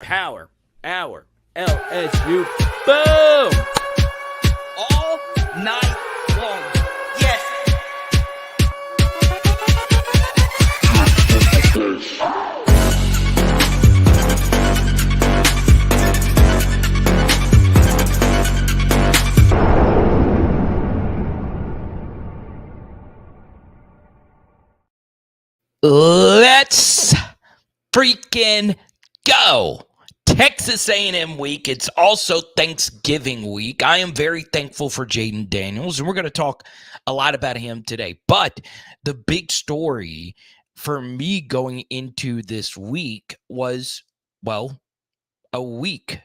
Power, hour, LSU, boom! All night long. Yes. Let's freaking go. Texas A&M week. It's also Thanksgiving week. I am very thankful for Jaden Daniels, and we're going to talk a lot about him today. But the big story for me going into this week was, well, a week,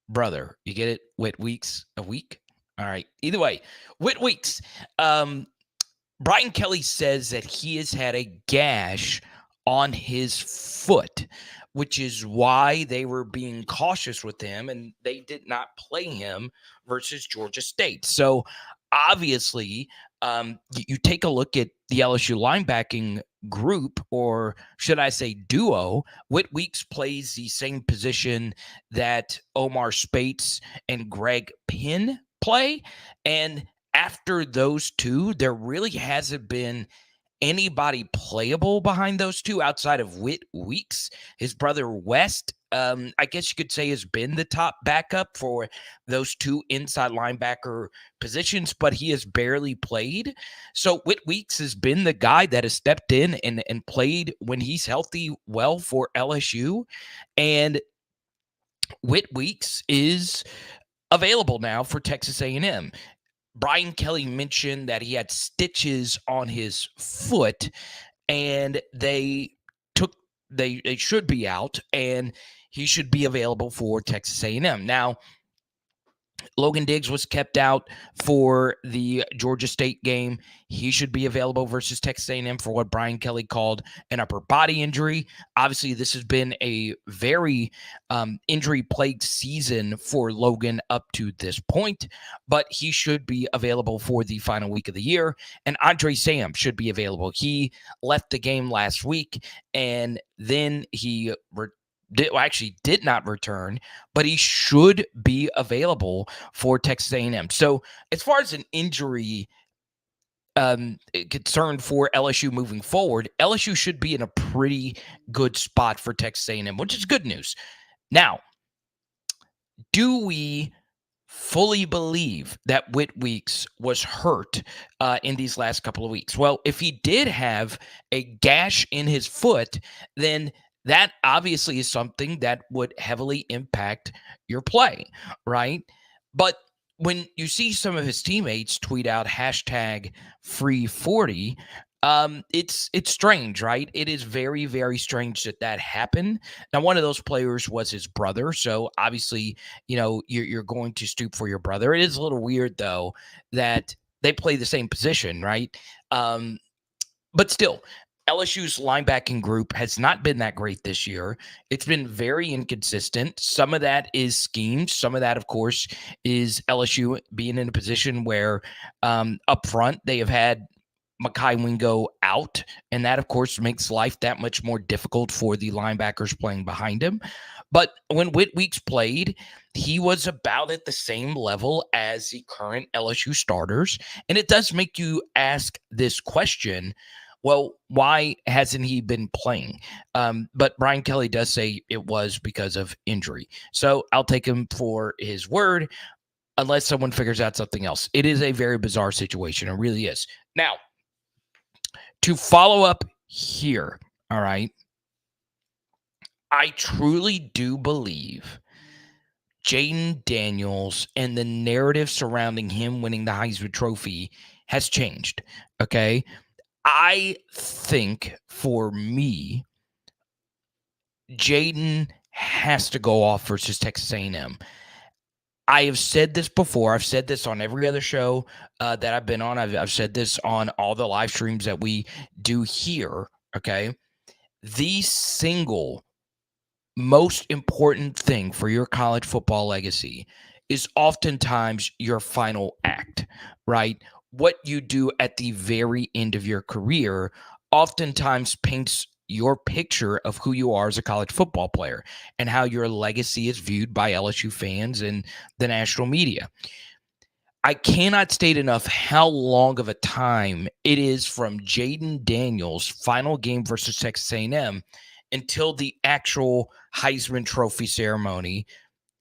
brother. You get it? WHIT weeks, a week. All right. Either way, WHIT weeks. Brian Kelly says that he has had a gash on his foot, which is why they were being cautious with him and they did not play him versus Georgia State. So obviously, you take a look at the LSU linebacking group, or should I say duo. Whit Weeks plays the same position that Omar Spates and Greg Penn play. And after those two, there really hasn't been anybody playable behind those two outside of Whit Weeks. His brother West, I guess you could say, has been the top backup for those two inside linebacker positions, but he has barely played. So Whit Weeks has been the guy that has stepped in and played when he's healthy well for LSU. And Whit Weeks is available now for Texas A&M. Brian Kelly mentioned that he had stitches on his foot and they should be out and he should be available for Texas A&M. Now, Logan Diggs was kept out for the Georgia State game. He should be available versus Texas A&M for what Brian Kelly called an upper body injury. Obviously, this has been a very injury-plagued season for Logan up to this point, but he should be available for the final week of the year. And Andre Sam should be available. He left the game last week, and then he did not return, but he should be available for Texas A&M. So as far as an injury concern for LSU moving forward, LSU should be in a pretty good spot for Texas A&M, which is good news. Now, do we fully believe that Whit Weeks was hurt in these last couple of weeks? Well, if he did have a gash in his foot, then that obviously is something that would heavily impact your play, right? But when you see some of his teammates tweet out hashtag free 40, it's strange, right? It is very, very strange that happened. Now, one of those players was his brother. So obviously, you're going to stoop for your brother. It is a little weird, though, that they play the same position, right? But still, LSU's linebacking group has not been that great this year. It's been very inconsistent. Some of that is schemed. Some of that, of course, is LSU being in a position where up front they have had Mekhi Wingo out, and that, of course, makes life that much more difficult for the linebackers playing behind him. But when Whit Weeks played, he was about at the same level as the current LSU starters, and it does make you ask this question, well, why hasn't he been playing? But Brian Kelly does say it was because of injury. So I'll take him for his word unless someone figures out something else. It is a very bizarre situation. It really is. Now, to follow up here, all right, I truly do believe Jaden Daniels and the narrative surrounding him winning the Heisman Trophy has changed, okay? I think for me, Jaden has to go off versus Texas A&M. I have said this before. I've said this on every other show that I've been on. I've said this on all the live streams that we do here, okay? The single most important thing for your college football legacy is oftentimes your final act, right? What you do at the very end of your career oftentimes paints your picture of who you are as a college football player and how your legacy is viewed by LSU fans and the national media. I cannot state enough how long of a time it is from Jaden Daniels' final game versus Texas A&M until the actual Heisman Trophy ceremony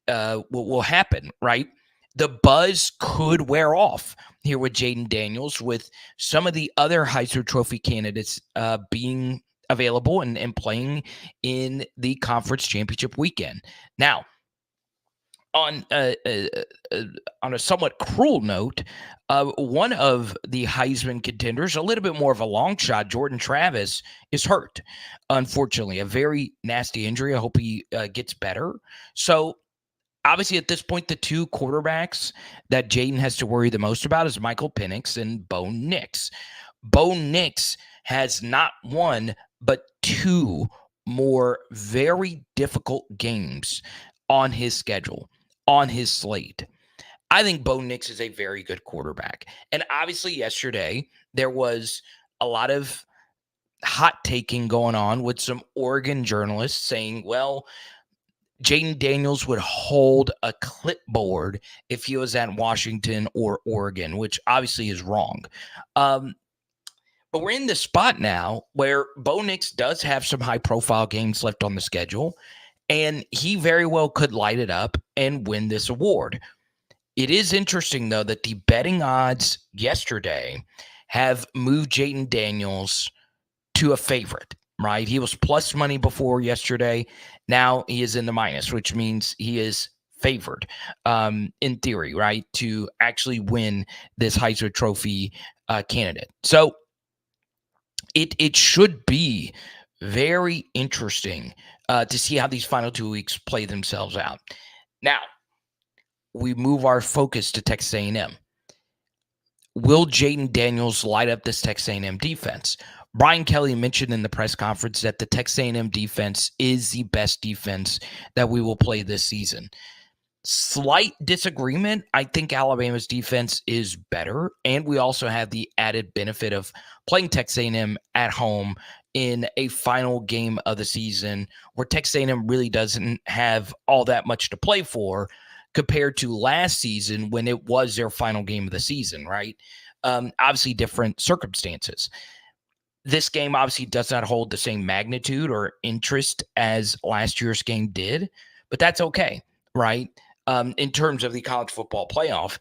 will happen, right? The buzz could wear off here with Jaden Daniels, with some of the other Heisman Trophy candidates being available and playing in the conference championship weekend. Now, on a somewhat cruel note, one of the Heisman contenders, a little bit more of a long shot, Jordan Travis, is hurt. Unfortunately, a very nasty injury. I hope he gets better. So, obviously, at this point, the two quarterbacks that Jaden has to worry the most about is Michael Penix and Bo Nix. Bo Nix has not one, but two more very difficult games on his schedule, on his slate. I think Bo Nix is a very good quarterback. And obviously, yesterday, there was a lot of hot taking going on with some Oregon journalists saying, well, Jaden Daniels would hold a clipboard if he was at Washington or Oregon, which obviously is wrong. But we're in this spot now where Bo Nix does have some high-profile games left on the schedule, and he very well could light it up and win this award. It is interesting, though, that the betting odds yesterday have moved Jaden Daniels to a favorite, right? He was plus money before yesterday. Now he is in the minus, which means he is favored in theory, right, to actually win this Heisman Trophy candidate. So it should be very interesting to see how these final 2 weeks play themselves out. Now, we move our focus to Texas A&M. Will Jaden Daniels light up this Texas A&M defense? Brian Kelly mentioned in the press conference that the Texas A&M defense is the best defense that we will play this season. Slight disagreement. I think Alabama's defense is better, and we also have the added benefit of playing Texas A&M at home in a final game of the season where Texas A&M really doesn't have all that much to play for compared to last season when it was their final game of the season, right? Obviously, different circumstances. This game obviously does not hold the same magnitude or interest as last year's game did, but that's okay, right? In terms of the college football playoff.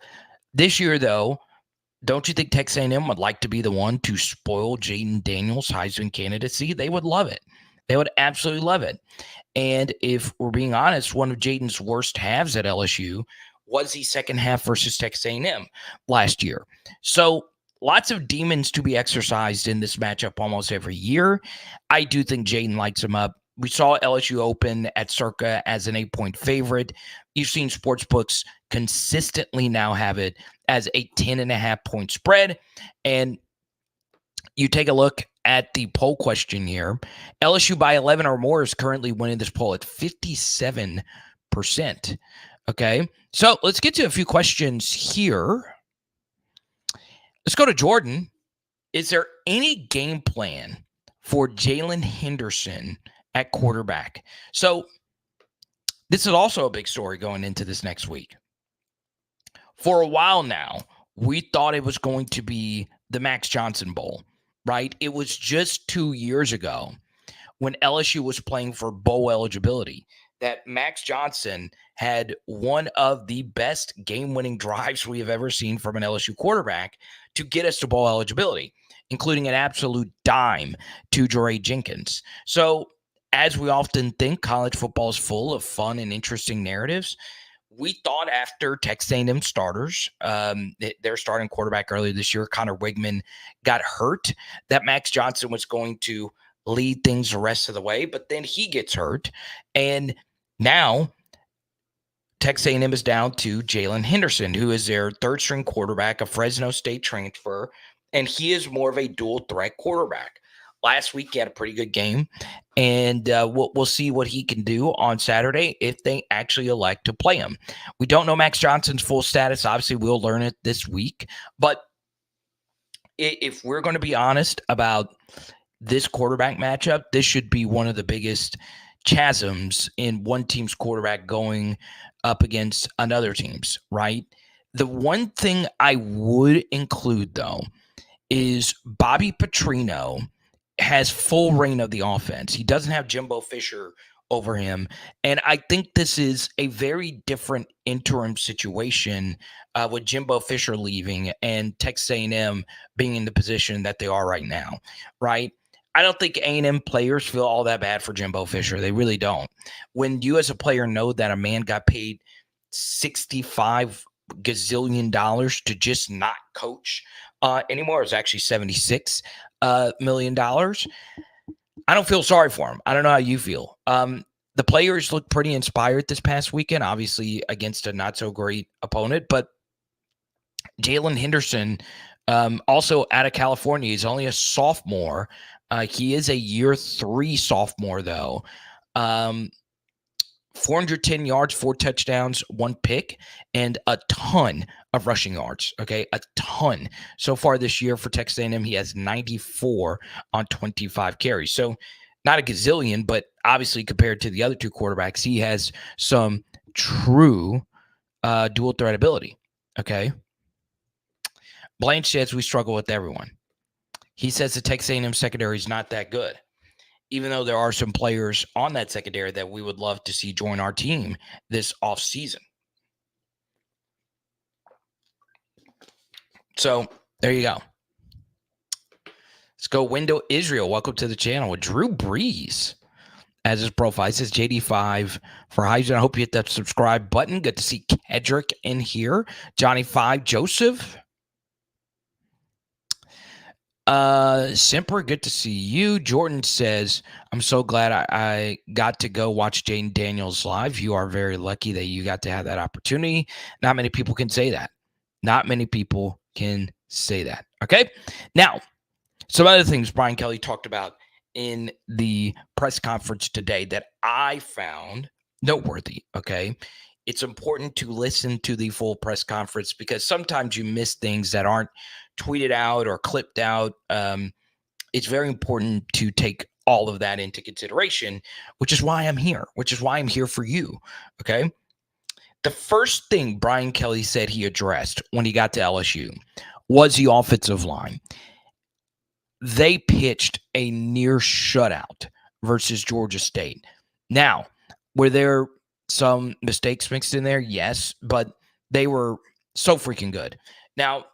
This year, though, don't you think Texas A&M would like to be the one to spoil Jaden Daniels' Heisman candidacy? They would love it. They would absolutely love it. And if we're being honest, one of Jaden's worst halves at LSU was the second half versus Texas A&M last year. So lots of demons to be exercised in this matchup almost every year. I do think Jaden lights him up. We saw LSU open at circa as an 8-point favorite. You've seen sportsbooks consistently now have it as a 10.5-point spread. And you take a look at the poll question here. LSU by 11 or more is currently winning this poll at 57%. Okay, so let's get to a few questions here. Let's go to Jordan. Is there any game plan for Jalen Henderson at quarterback? So this is also a big story going into this next week. For a while now, we thought it was going to be the Max Johnson Bowl, right? It was just 2 years ago when LSU was playing for bowl eligibility that Max Johnson had one of the best game-winning drives we have ever seen from an LSU quarterback to get us to bowl eligibility, including an absolute dime to Jaray Jenkins. So as we often think, college football is full of fun and interesting narratives. We thought after Texas A&M starters, their starting quarterback earlier this year, Connor Wigman, got hurt, that Max Johnson was going to lead things the rest of the way, but then he gets hurt. And now Texas A&M is down to Jalen Henderson, who is their third-string quarterback, a Fresno State transfer, and he is more of a dual-threat quarterback. Last week, he had a pretty good game, and we'll see what he can do on Saturday if they actually elect to play him. We don't know Max Johnson's full status. Obviously, we'll learn it this week. But if we're going to be honest about this quarterback matchup, this should be one of the biggest chasms in one team's quarterback going up against another team's, right? The one thing I would include, though, is Bobby Petrino has full reign of the offense. He doesn't have Jimbo Fisher over him. And I think this is a very different interim situation with Jimbo Fisher leaving and Texas A&M being in the position that they are right now, right? I don't think A&M players feel all that bad for Jimbo Fisher. They really don't. When you as a player know that a man got paid $65 gazillion to just not coach anymore, it's actually $76 million. I don't feel sorry for him. I don't know how you feel. The players look pretty inspired this past weekend, obviously against a not so great opponent, but Jalen Henderson, also out of California, he's only a sophomore. He is a year 3 sophomore, though. 410 yards, 4 touchdowns, 1 pick, and a ton of rushing yards. Okay, a ton. So far this year for Texas A&M, he has 94 on 25 carries. So not a gazillion, but obviously compared to the other 2 quarterbacks, he has some true dual threat ability. Okay. Blanche says we struggle with everyone. He says the Texas A&M secondary is not that good, even though there are some players on that secondary that we would love to see join our team this offseason. So there you go. Let's go Window Israel. Welcome to the channel with Drew Brees as his profile. It says JD5 for Heisman. I hope you hit that subscribe button. Good to see Kedrick in here. Johnny5, Joseph. Simper, good to see you. Jordan says, I'm so glad I got to go watch Jaden Daniels live. You are very lucky that you got to have that opportunity. Not many people can say that. Not many people can say that. Okay. Now, some other things Brian Kelly talked about in the press conference today that I found noteworthy. Okay. It's important to listen to the full press conference because sometimes you miss things that aren't tweeted out or clipped out. It's very important to take all of that into consideration, which is why I'm here, which is why I'm here for you. Okay. The first thing Brian Kelly said he addressed when he got to LSU was the offensive line. They pitched a near shutout versus Georgia State. Now, were there some mistakes mixed in there? Yes, but they were so freaking good. Now,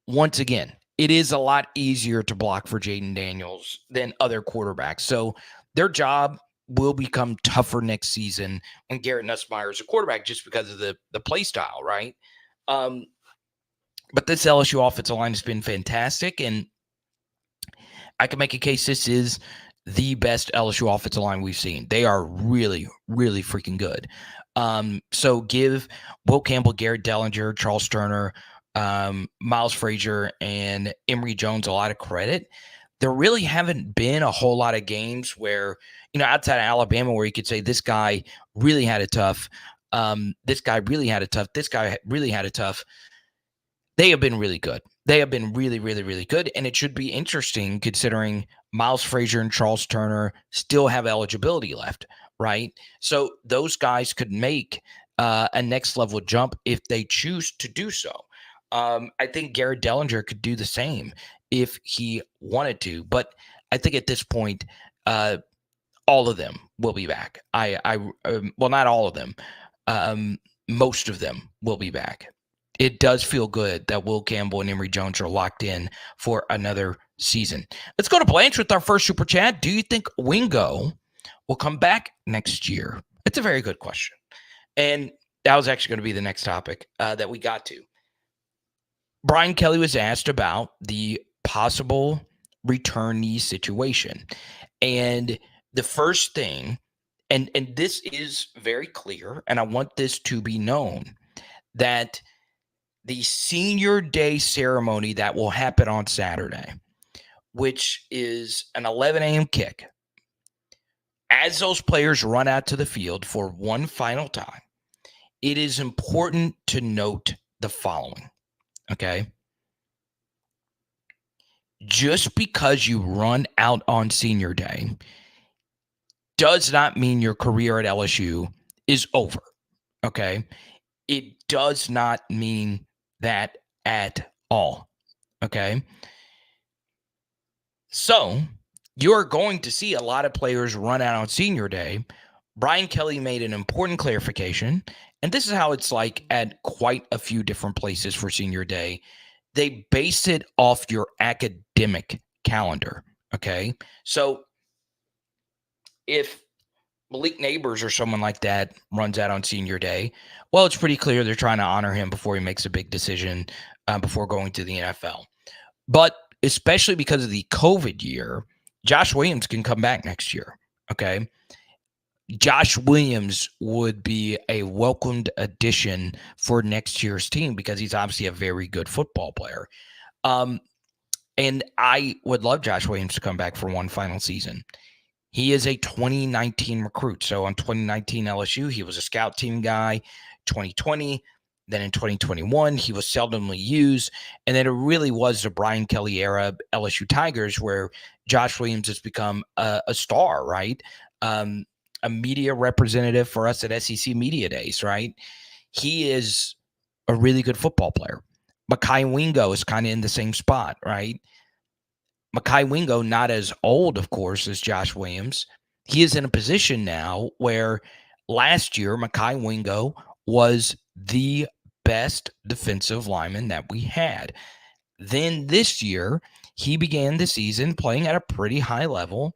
once again, it is a lot easier to block for Jaden Daniels than other quarterbacks. So their job will become tougher next season when Garrett Nussmeier is a quarterback just because of the play style, right? But this LSU offensive line has been fantastic, and I can make a case this is the best LSU offensive line we've seen. They are really, really freaking good. So give Will Campbell, Garrett Dellinger, Charles Turner, Miles Frazier, and Emory Jones a lot of credit. There really haven't been a whole lot of games where, outside of Alabama, where you could say this guy really had it tough. This guy really had it tough. This guy really had it tough. They have been really good. They have been really, really, really good. And it should be interesting considering Miles Frazier and Charles Turner still have eligibility left, right? So those guys could make a next level jump if they choose to do so. I think Garrett Dellinger could do the same if he wanted to. But I think at this point, all of them will be back. Well, not all of them. Most of them will be back. It does feel good that Will Campbell and Emory Jones are locked in for another season. Let's go to Blanche with our first super chat. Do you think Wingo will come back next year? It's a very good question. And that was actually going to be the next topic that we got to. Brian Kelly was asked about the possible returnee situation. And the first thing, and this is very clear, and I want this to be known, that the senior day ceremony that will happen on Saturday, which is an 11 a.m. kick, as those players run out to the field for one final time, it is important to note the following, okay? just because you run out on senior day does not mean your career at LSU is over. Okay. It does not mean that at all. Okay. So you're going to see a lot of players run out on senior day. Brian Kelly made an important clarification, and this is how it's like at quite a few different places for senior day. They base it off your academic calendar. Okay. So if Malik Neighbors or someone like that runs out on senior day, well, it's pretty clear they're trying to honor him before he makes a big decision before going to the NFL. But especially because of the COVID year, Josh Williams can come back next year. Okay. Josh Williams would be a welcomed addition for next year's team because he's obviously a very good football player. And I would love Josh Williams to come back for one final season. He is a 2019 recruit. So on 2019 LSU, he was a scout team guy. 2020, then in 2021, he was seldomly used. And then it really was the Brian Kelly era LSU Tigers where Josh Williams has become a star, right? A media representative for us at SEC Media Days, right? He is a really good football player. Mekhi Wingo is kind of in the same spot, right? Mekhi Wingo, not as old, of course, as Josh Williams. He is in a position now where last year, Mekhi Wingo was the best defensive lineman that we had. Then this year, he began the season playing at a pretty high level.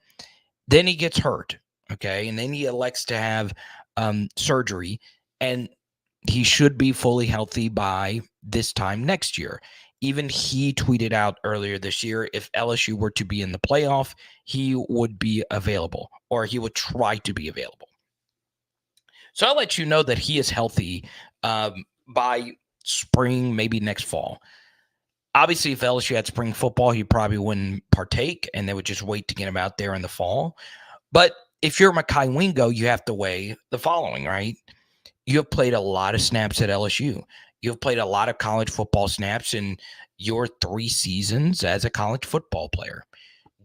Then he gets hurt, okay? And then he elects to have surgery, and he should be fully healthy by this time next year. Even he tweeted out earlier this year, if LSU were to be in the playoff, he would be available, or he would try to be available. So I'll let you know that he is healthy by spring, maybe next fall. Obviously, if LSU had spring football, he probably wouldn't partake, and they would just wait to get him out there in the fall. But if you're Mekhi Wingo, you have to weigh the following, right? You have played a lot of snaps at LSU. You've played a lot of college football snaps in your 3 seasons as a college football player.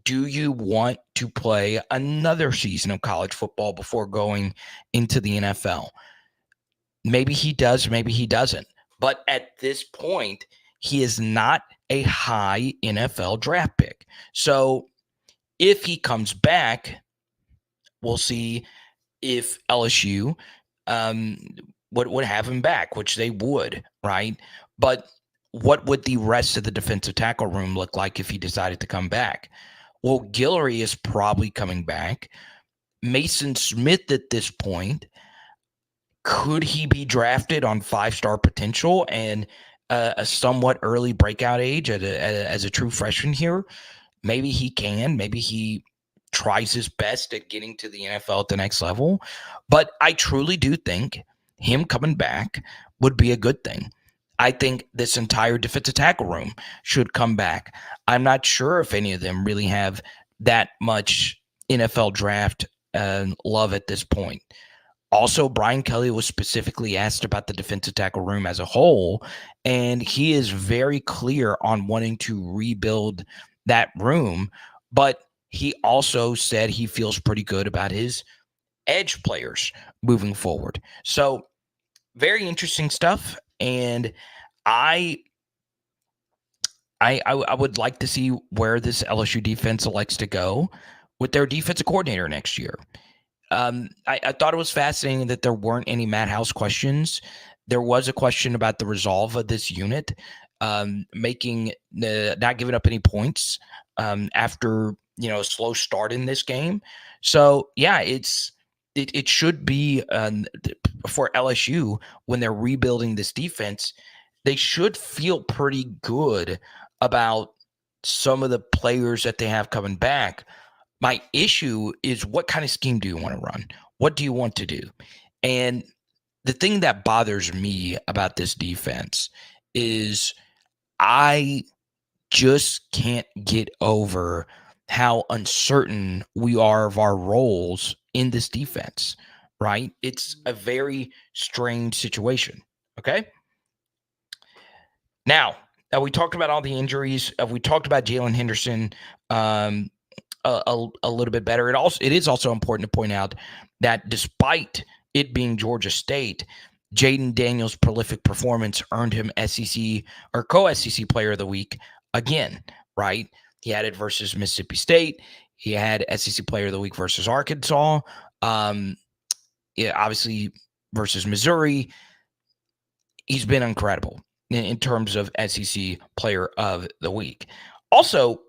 Do you want to play another season of college football before going into the NFL? Maybe he does, maybe he doesn't. But at this point, he is not a high NFL draft pick. So if he comes back, we'll see if LSU would have him back, which they would, right? But what would the rest of the defensive tackle room look like if he decided to come back? Well, Guillory is probably coming back. Mason Smith at this point, could he be drafted on 5-star potential and a somewhat early breakout age as a true freshman here? Maybe he can. Maybe he tries his best at getting to the NFL at the next level. But I truly do think him coming back would be a good thing. I think this entire defensive tackle room should come back. I'm not sure if any of them really have that much NFL draft love at this point. Also, Brian Kelly was specifically asked about the defensive tackle room as a whole, and he is very clear on wanting to rebuild that room. But he also said he feels pretty good about his edge players moving forward. So very interesting stuff. And I would like to see where this LSU defense elects to go with their defensive coordinator next year. I thought it was fascinating that there weren't any Matt House questions. There was a question about the resolve of this unit, making not giving up any points after a slow start in this game. So yeah, it should be for LSU when they're rebuilding this defense. They should feel pretty good about some of the players that they have coming back. My issue is, what kind of scheme do you want to run? What do you want to do? And the thing that bothers me about this defense is I just can't get over how uncertain we are of our roles in this defense, right? It's a very strange situation, okay? Now, We talked about all the injuries. We talked about Jalen Henderson a little bit better. It is also important to point out that despite it being Georgia State, Jaden Daniels' prolific performance earned him SEC or co-SEC Player of the Week again, right? He had it versus Mississippi State. He had SEC Player of the Week versus Arkansas. Obviously versus Missouri. He's been incredible in terms of SEC Player of the Week. Also,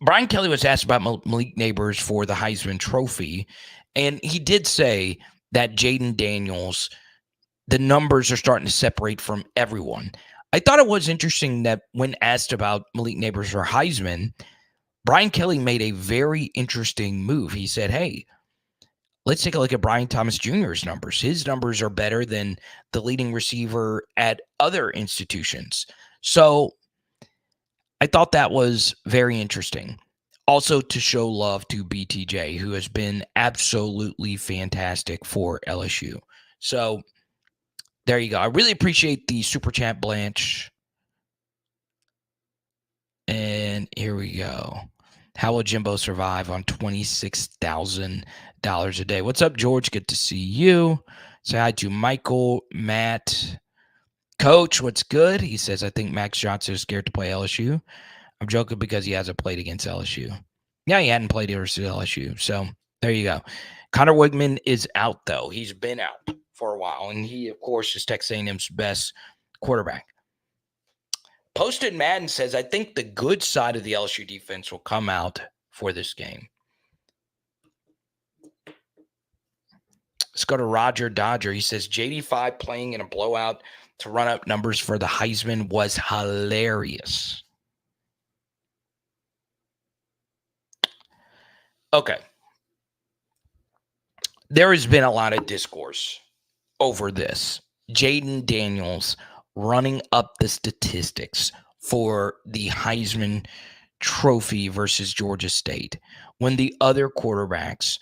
Brian Kelly was asked about Malik Neighbors for the Heisman Trophy, and he did say that Jaden Daniels, the numbers are starting to separate from everyone. I thought it was interesting that when asked about Malik Neighbors for Heisman, Brian Kelly made a very interesting move. He said, hey, let's take a look at Brian Thomas Jr.'s numbers. His numbers are better than the leading receiver at other institutions. So I thought that was very interesting. Also, to show love to BTJ, who has been absolutely fantastic for LSU. So there you go. I really appreciate the super chat, Blanche. And here we go. How will Jimbo survive on $26,000 a day? What's up, George? Good to see you. Say hi to Michael, Matt. Coach, what's good? He says, I think Max Johnson is scared to play LSU. I'm joking because he hasn't played against LSU. Yeah, he hadn't played against LSU. So there you go. Connor Wigman is out, though. He's been out for a while. And he, of course, is Texas A&M's best quarterback. Posted Madden says, I think the good side of the LSU defense will come out for this game. Let's go to Roger Dodger. He says, JD5 playing in a blowout to run up numbers for the Heisman was hilarious. Okay. There has been a lot of discourse over this. Jaden Daniels running up the statistics for the Heisman Trophy versus Georgia State when the other quarterbacks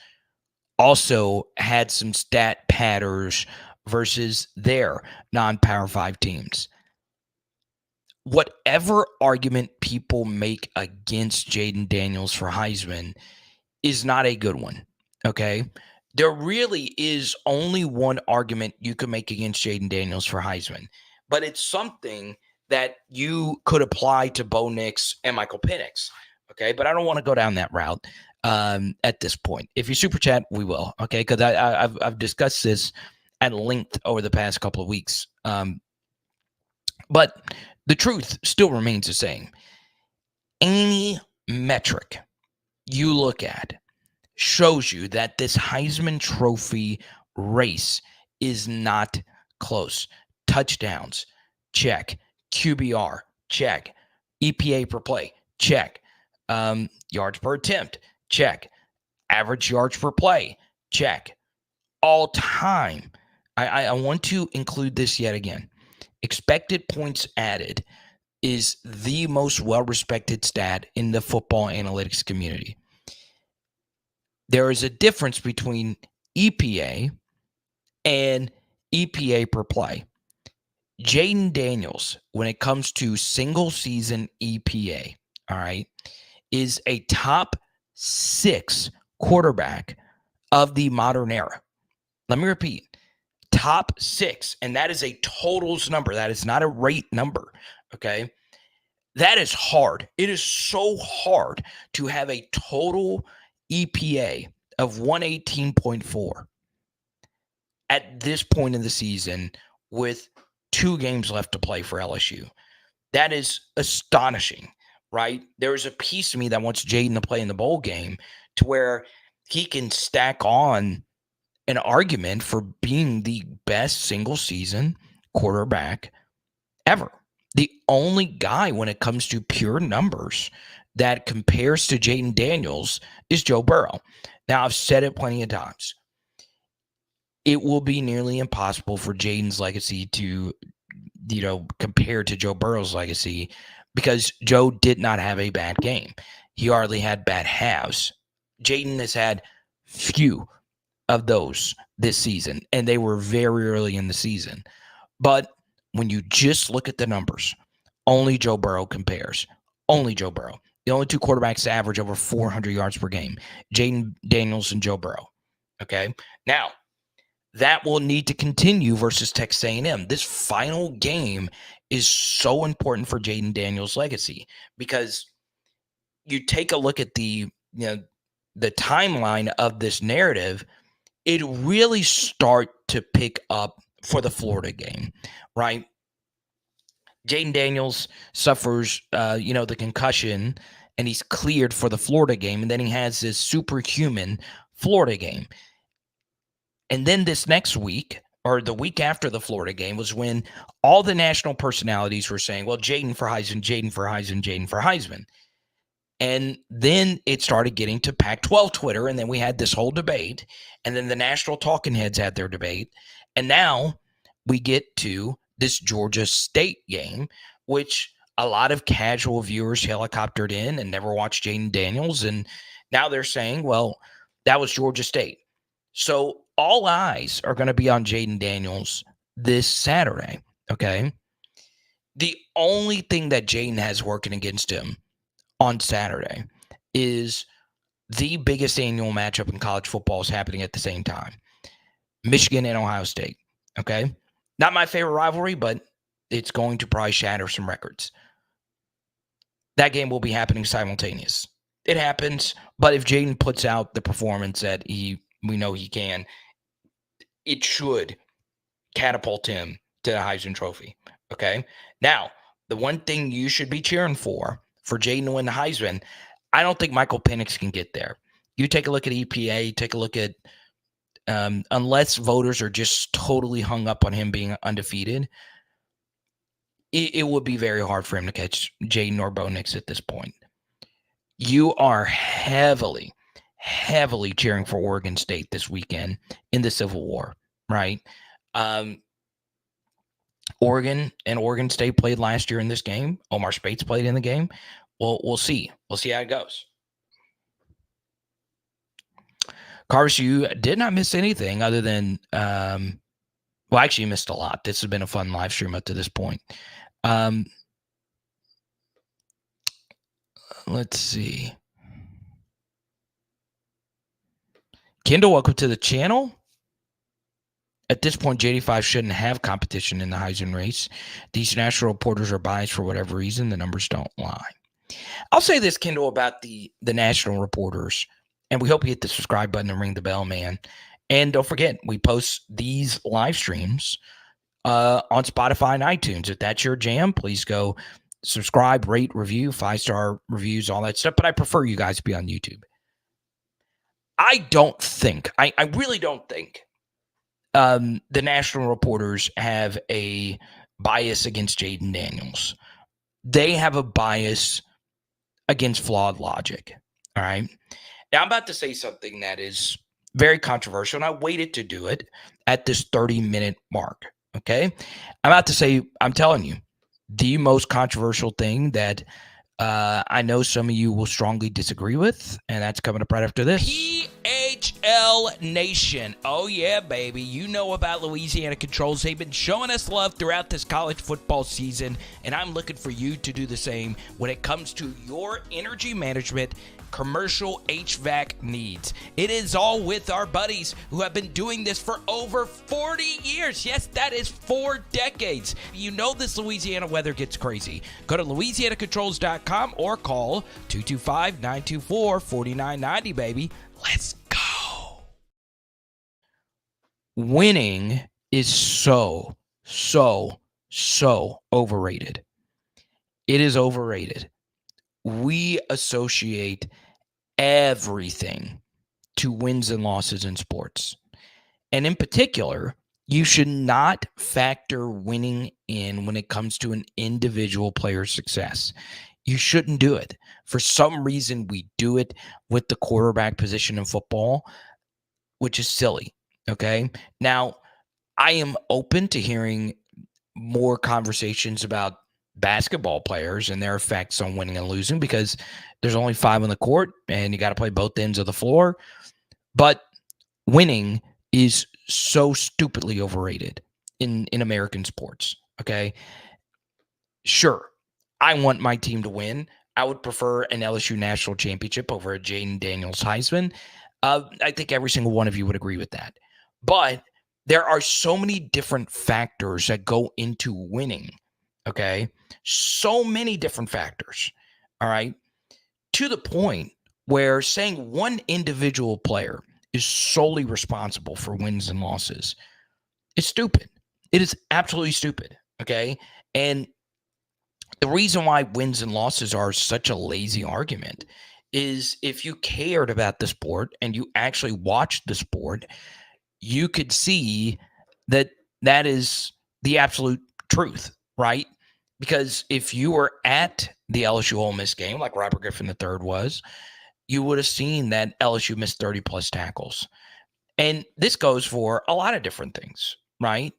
also had some stat patterns versus their non-Power 5 teams. Whatever argument people make against Jaden Daniels for Heisman is not a good one, okay? There really is only one argument you could make against Jaden Daniels for Heisman, but it's something that you could apply to Bo Nix and Michael Penix, okay? But I don't want to go down that route at this point. If you super chat, we will, okay? Because I've discussed this at length over the past couple of weeks. But the truth still remains the same. Any metric you look at shows you that this Heisman Trophy race is not close. Touchdowns, check. QBR, check. EPA per play, check. Yards per attempt, check. Average yards per play, check. All time. I want to include this yet again. Expected points added is the most well-respected stat in the football analytics community. There is a difference between EPA and EPA per play. Jaden Daniels, when it comes to single season EPA, all right, is a top 6 quarterback of the modern era. Let me repeat, top 6, and that is a totals number. That is not a rate number, okay? That is hard. It is so hard to have a total EPA of 118.4 at this point in the season with 2 games left to play for LSU. That is astonishing, right? There is a piece of me that wants Jaden to play in the bowl game to where he can stack on an argument for being the best single season quarterback ever. The only guy when it comes to pure numbers that compares to Jaden Daniels is Joe Burrow. Now, I've said it plenty of times. It will be nearly impossible for Jaden's legacy to, compare to Joe Burrow's legacy because Joe did not have a bad game. He hardly had bad halves. Jaden has had few of those this season, and they were very early in the season. But when you just look at the numbers, only Joe Burrow compares. Only Joe Burrow. The only two quarterbacks to average over 400 yards per game, Jaden Daniels and Joe Burrow. Okay. Now, that will need to continue versus Texas A&M. This final game is so important for Jaden Daniels' legacy because you take a look at the timeline of this narrative, it really start to pick up for the Florida game, right? Jaden Daniels suffers, the concussion, and he's cleared for the Florida game, and then he has this superhuman Florida game. And then this next week, or the week after the Florida game, was when all the national personalities were saying, well, Jaden for Heisman, Jaden for Heisman, Jaden for Heisman. And then it started getting to Pac-12 Twitter, and then we had this whole debate, and then the national talking heads had their debate, and now we get to this Georgia State game, which a lot of casual viewers helicoptered in and never watched Jaden Daniels, and now they're saying, well, that was Georgia State. So all eyes are going to be on Jaden Daniels this Saturday, okay? The only thing that Jaden has working against him on Saturday is the biggest annual matchup in college football is happening at the same time. Michigan and Ohio State, okay? Not my favorite rivalry, but it's going to probably shatter some records. That game will be happening simultaneous. It happens, but if Jaden puts out the performance that we know he can, it should catapult him to the Heisman Trophy, okay? Now, the one thing you should be cheering for Jaden to win the Heisman, I don't think Michael Penix can get there. You take a look at EPA, take a look at, unless voters are just totally hung up on him being undefeated, it would be very hard for him to catch Jaden or Bo Nix at this point. You are heavily cheering for Oregon State this weekend in the Civil War, right? Oregon and Oregon State played last year in this game. Omar Speights played in the game. Well, we'll see. We'll see how it goes. Carvis, you did not miss anything other than, actually you missed a lot. This has been a fun live stream up to this point. Let's see. Kendall, welcome to the channel. At this point, JD5 shouldn't have competition in the Heisman race. These national reporters are biased for whatever reason. The numbers don't lie. I'll say this, Kendall, about the national reporters, and we hope you hit the subscribe button and ring the bell, man. And don't forget, we post these live streams on Spotify and iTunes. If that's your jam, please go subscribe, rate, review, 5-star reviews, all that stuff. But I prefer you guys to be on YouTube. I really don't think the national reporters have a bias against Jaden Daniels. They have a bias against flawed logic. All right. Now I'm about to say something that is very controversial, and I waited to do it at this 30-minute mark. Okay. I'm about to say, I'm telling you, the most controversial thing that I know some of you will strongly disagree with, and that's coming up right after this. PHL Nation. Oh, yeah, baby. You know about Louisiana Controls. They've been showing us love throughout this college football season, and I'm looking for you to do the same when it comes to your energy management commercial HVAC needs. It is all with our buddies who have been doing this for over 40 years. Yes, that is 4 decades. You know this Louisiana weather gets crazy. Go to LouisianaControls.com or call 225-924-4990, baby. Let's go. Winning is so overrated. It is overrated. We associate everything to wins and losses in sports. And in particular, you should not factor winning in when it comes to an individual player's success. You shouldn't do it. For some reason, we do it with the quarterback position in football, which is silly. Okay. Now, I am open to hearing more conversations about basketball players and their effects on winning and losing, because there's only 5 on the court and you got to play both ends of the floor. But winning is so stupidly overrated in American sports. Okay. Sure. I want my team to win. I would prefer an LSU national championship over a Jaden Daniels Heisman. I think every single one of you would agree with that. But there are so many different factors that go into winning. Okay. So many different factors. All right. To the point where saying one individual player is solely responsible for wins and losses is stupid. It is absolutely stupid. Okay. And the reason why wins and losses are such a lazy argument is if you cared about the sport and you actually watched the sport, you could see that that is the absolute truth, right? Because if you were at the LSU Ole Miss game, like Robert Griffin III was, you would have seen that LSU missed 30 plus tackles. And this goes for a lot of different things, right?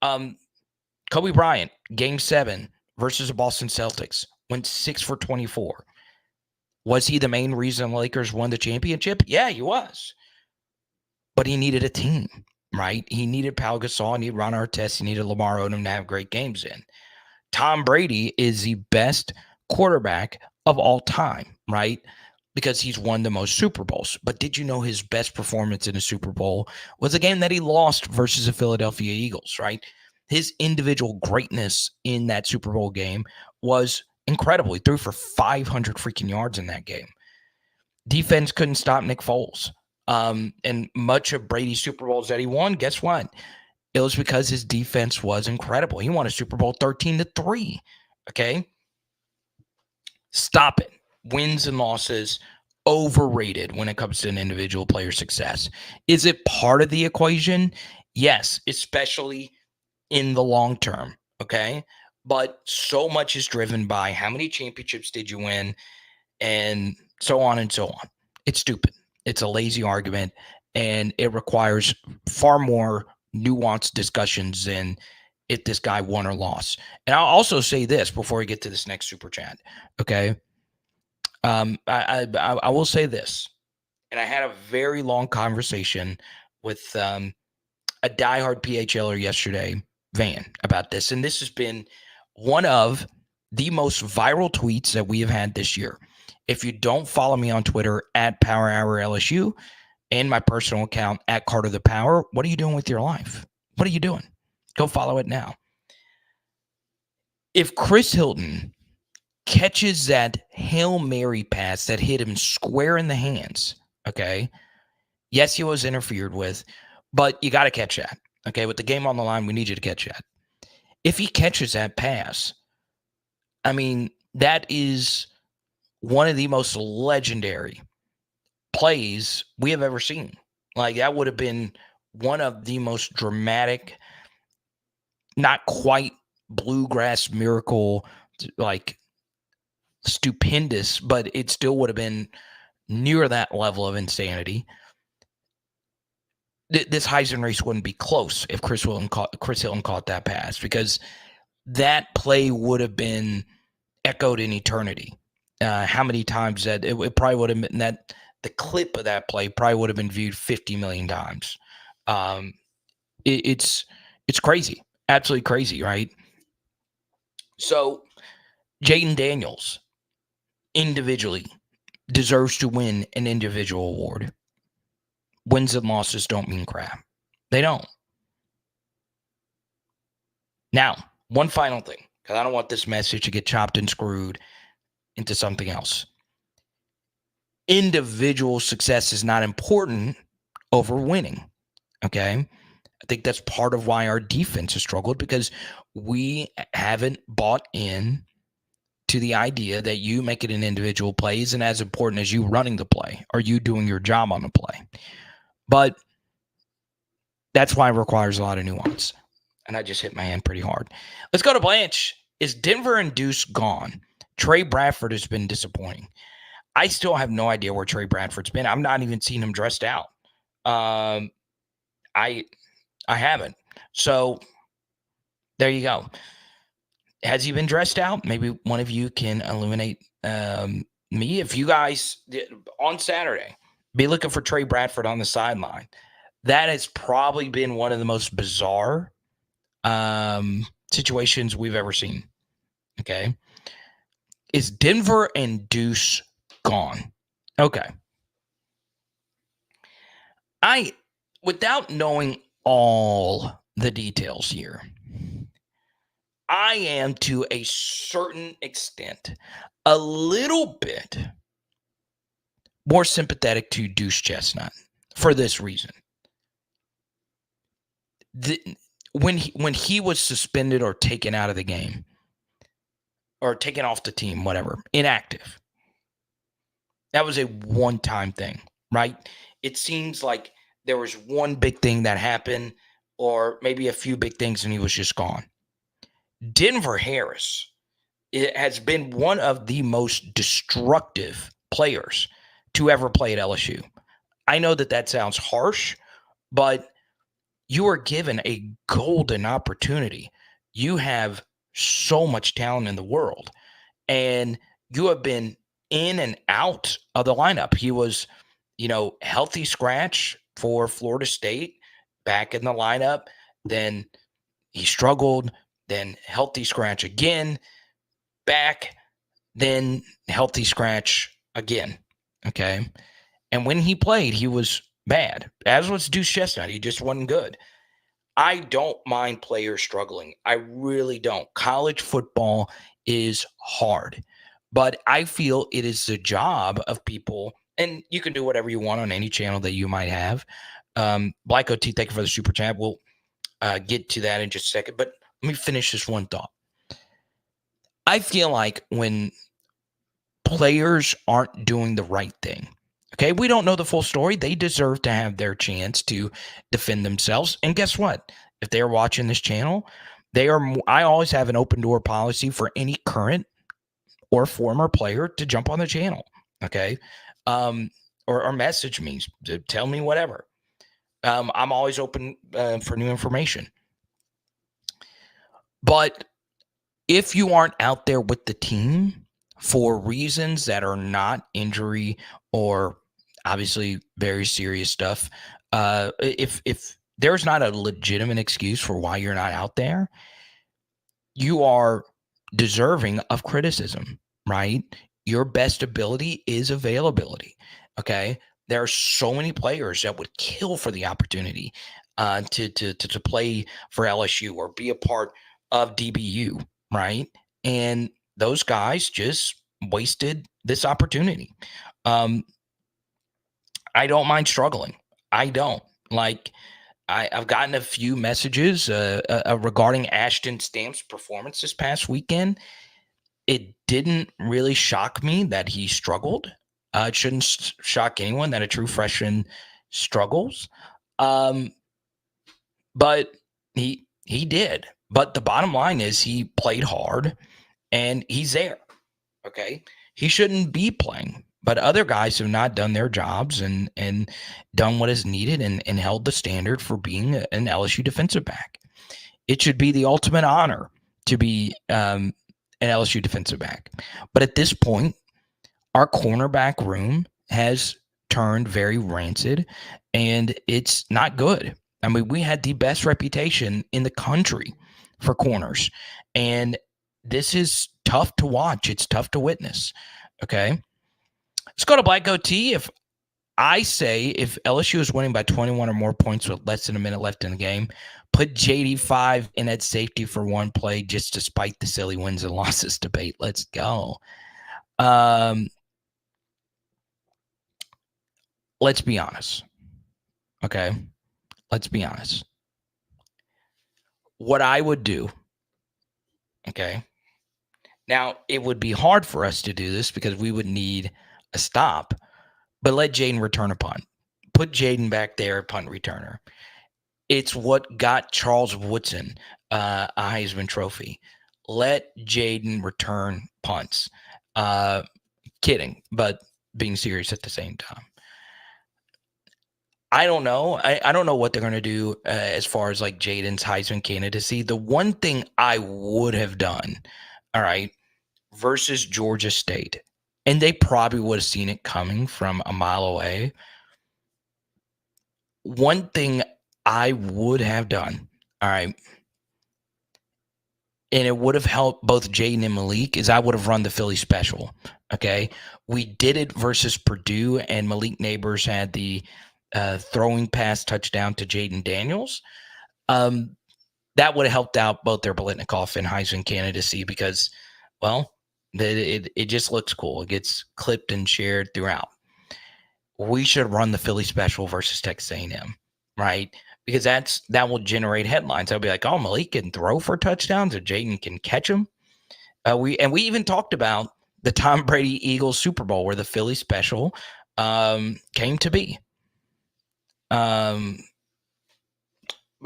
Kobe Bryant, game 7 versus the Boston Celtics, went 6 for 24. Was he the main reason the Lakers won the championship? Yeah, he was. But he needed a team, right? He needed Pau Gasol, he needed Ron Artest, he needed Lamar Odom to have great games in. Tom Brady is the best quarterback of all time, right? Because he's won the most Super Bowls. But did you know his best performance in a Super Bowl was a game that he lost versus the Philadelphia Eagles, right? His individual greatness in that Super Bowl game was incredible. He threw for 500 freaking yards in that game. Defense couldn't stop Nick Foles. And much of Brady's Super Bowls that he won, guess what? It was because his defense was incredible. He won a Super Bowl 13-3. Okay? Stop it. Wins and losses, overrated when it comes to an individual player success. Is it part of the equation? Yes, especially in the long term. Okay? But so much is driven by how many championships did you win and so on and so on. It's stupid. It's a lazy argument, and it requires far more nuanced discussions than if this guy won or lost. And I'll also say this before we get to this next super chat. Okay. I will say this, and I had a very long conversation with a diehard PHLer yesterday, Van, about this. And this has been one of the most viral tweets that we have had this year. If you don't follow me on Twitter at Power Hour LSU and my personal account at Carter the Power, what are you doing with your life? What are you doing? Go follow it now. If Chris Hilton catches that Hail Mary pass that hit him square in the hands, okay, yes, he was interfered with, but you got to catch that. Okay, with the game on the line, we need you to catch that. If he catches that pass, I mean, that is one of the most legendary plays we have ever seen. Like, that would have been one of the most dramatic, not quite bluegrass miracle, like stupendous, but it still would have been near that level of insanity. This Heisman race wouldn't be close if Chris Hilton caught that pass, because that play would have been echoed in eternity. How many times that it probably would have been, that the clip of that play probably would have been viewed 50 million times. It's crazy, absolutely crazy, right? So Jaden Daniels individually deserves to win an individual award. Wins and losses don't mean crap. They don't. Now, one final thing, because I don't want this message to get chopped and screwed into something else. Individual success is not important over winning. Okay? I think that's part of why our defense has struggled, because we haven't bought in to the idea that you making an individual play isn't as important as you running the play or you doing your job on the play. But that's why it requires a lot of nuance. And I just hit my hand pretty hard. Let's go to Blanche. Is Denver and Deuce gone? Trey Bradford has been disappointing. I still have no idea where Trey Bradford's been. I'm not even seeing him dressed out. I haven't. So there you go. Has he been dressed out? Maybe one of you can illuminate me. If you guys on Saturday be looking for Trey Bradford on the sideline, that has probably been one of the most bizarre situations we've ever seen. Okay. Is Denver and Deuce gone? Okay. Without knowing all the details here, I am to a certain extent a little bit more sympathetic to Deuce Chestnut for this reason. When he was suspended or taken out of the game or taken off the team, whatever, inactive, that was a one-time thing, right? It seems like there was one big thing that happened or maybe a few big things and he was just gone. Denver Harris, it has been one of the most destructive players to ever play at LSU. I know that sounds harsh, but you are given a golden opportunity. You have so much talent in the world, and you have been in and out of the lineup. He was, healthy scratch for Florida State, back in the lineup. Then he struggled, then healthy scratch again, back, then healthy scratch again. Okay. And when he played, he was bad, as was Deuce Chestnut. He just wasn't good. I don't mind players struggling. I really don't. College football is hard, but I feel it is the job of people, and you can do whatever you want on any channel that you might have. Black OT, thank you for the super chat. We'll get to that in just a second, but let me finish this one thought. I feel like when players aren't doing the right thing, okay, we don't know the full story. They deserve to have their chance to defend themselves. And guess what? If they're watching this channel, I always have an open door policy for any current or former player to jump on the channel. Okay. Or message me, to tell me whatever. I'm always open for new information. But if you aren't out there with the team for reasons that are not injury or obviously very serious stuff, if there's not a legitimate excuse for why you're not out there, you are deserving of criticism, right? Your best ability is availability. Okay. There are so many players that would kill for the opportunity to play for LSU or be a part of DBU, right? And those guys just wasted this opportunity. I don't mind struggling. I don't. Like, I've gotten a few messages regarding Ashton Stamp's performance this past weekend. It didn't really shock me that he struggled. It shouldn't shock anyone that a true freshman struggles. But he did. But the bottom line is he played hard and he's there. Okay. He shouldn't be playing, but other guys have not done their jobs and done what is needed and held the standard for being an LSU defensive back. It should be the ultimate honor to be an LSU defensive back. But at this point, our cornerback room has turned very rancid and it's not good. I mean, we had the best reputation in the country for corners, and this is tough to watch. It's tough to witness. Okay. Let's go to Black OT. If LSU is winning by 21 or more points with less than a minute left in the game, put JD5 in at safety for one play just to spite the silly wins and losses debate. Let's go. Let's be honest. Okay. Let's be honest. What I would do, okay. Now, it would be hard for us to do this because we would need a stop, but let Jaden return a punt. Put Jaden back there, punt returner. It's what got Charles Woodson a Heisman Trophy. Let Jaden return punts. Kidding, but being serious at the same time. I don't know. I don't know what they're going to do as far as like Jaden's Heisman candidacy. The one thing I would have done, all right, versus Georgia State, and they probably would have seen it coming from a mile away. One thing I would have done, all right, and it would have helped both Jaden and Malik, is I would have run the Philly special. Okay. We did it versus Purdue, and Malik Neighbors had the throwing pass touchdown to Jaden Daniels. That would have helped out both their Biletnikoff and Heisman candidacy because, well, it just looks cool. It gets clipped and shared throughout. We should run the Philly special versus Texas A&M, right? Because that will generate headlines. I'll be like, oh, Malik can throw for touchdowns, or Jaden can catch them. We even talked about the Tom Brady Eagles Super Bowl where the Philly special came to be. But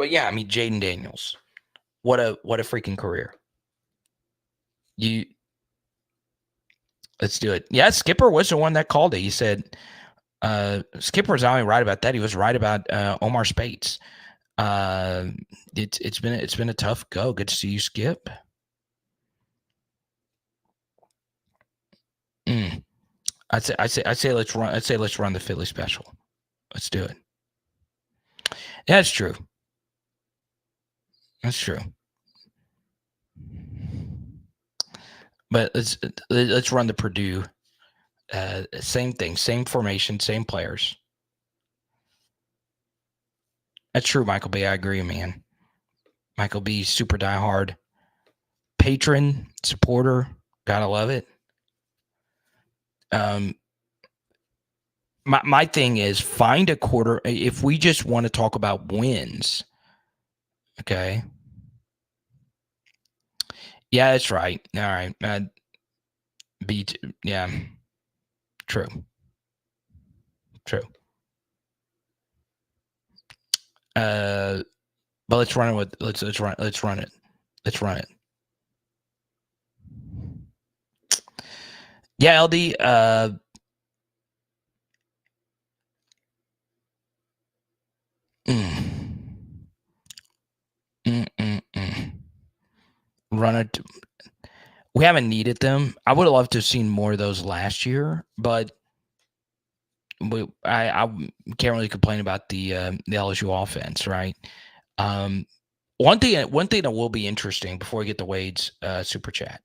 yeah, I mean, Jaden Daniels, what a freaking career. Let's do it. Yeah, Skipper was the one that called it. He said Skipper was not only right about that, he was right about Omar Spates. It's been a tough go. Good to see you, Skip. I'd say let's run the Philly special. Let's do it. Yeah, that's true. That's true. But let's run the Purdue. Same thing, same formation, same players. That's true, Michael B. I agree, man. Michael B. Super diehard patron, supporter. Gotta love it. My thing is find a quarter. If we just want to talk about wins, okay. Yeah, that's right. All right. Yeah. True. But let's run it with let's run it. Yeah, LD. Run it. We haven't needed them. I would have loved to have seen more of those last year, but I can't really complain about the LSU offense, right? One thing that will be interesting before we get to Wade's super chat.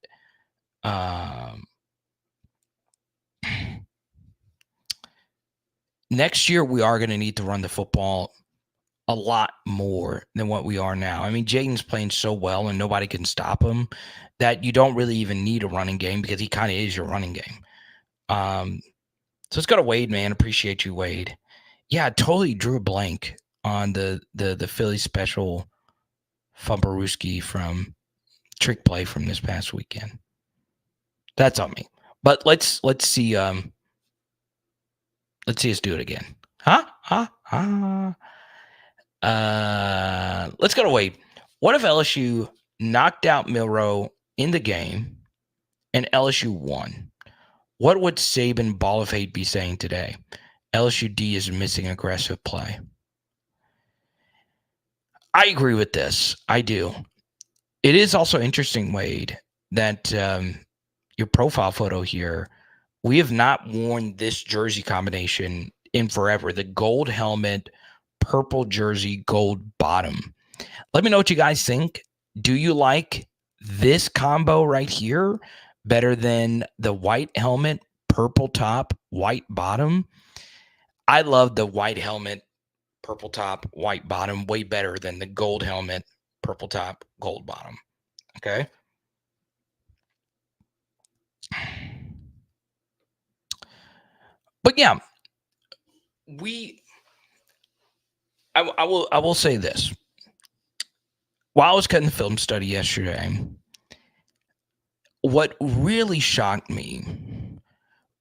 Next year, we are going to need to run the football a lot more than what we are now. I mean, Jaden's playing so well and nobody can stop him that you don't really even need a running game because he kind of is your running game. So let's go to Wade, man. Appreciate you, Wade. Yeah, I totally drew a blank on the Philly special Fumbarooski from trick play from this past weekend. That's on me. But let's see us do it again. Let's go to Wade. What if LSU knocked out Milroe in the game and LSU won? What would Saban Ball of Hate be saying today? LSU D is missing aggressive play. I agree with this. I do. It is also interesting, Wade, that your profile photo here, we have not worn this jersey combination in forever. The gold helmet, purple jersey, gold bottom. Let me know what you guys think. Do you like this combo right here better than the white helmet, purple top, white bottom? I love the white helmet, purple top, white bottom way better than the gold helmet, purple top, gold bottom. Okay. But yeah, I will say this. While I was cutting the film study yesterday, what really shocked me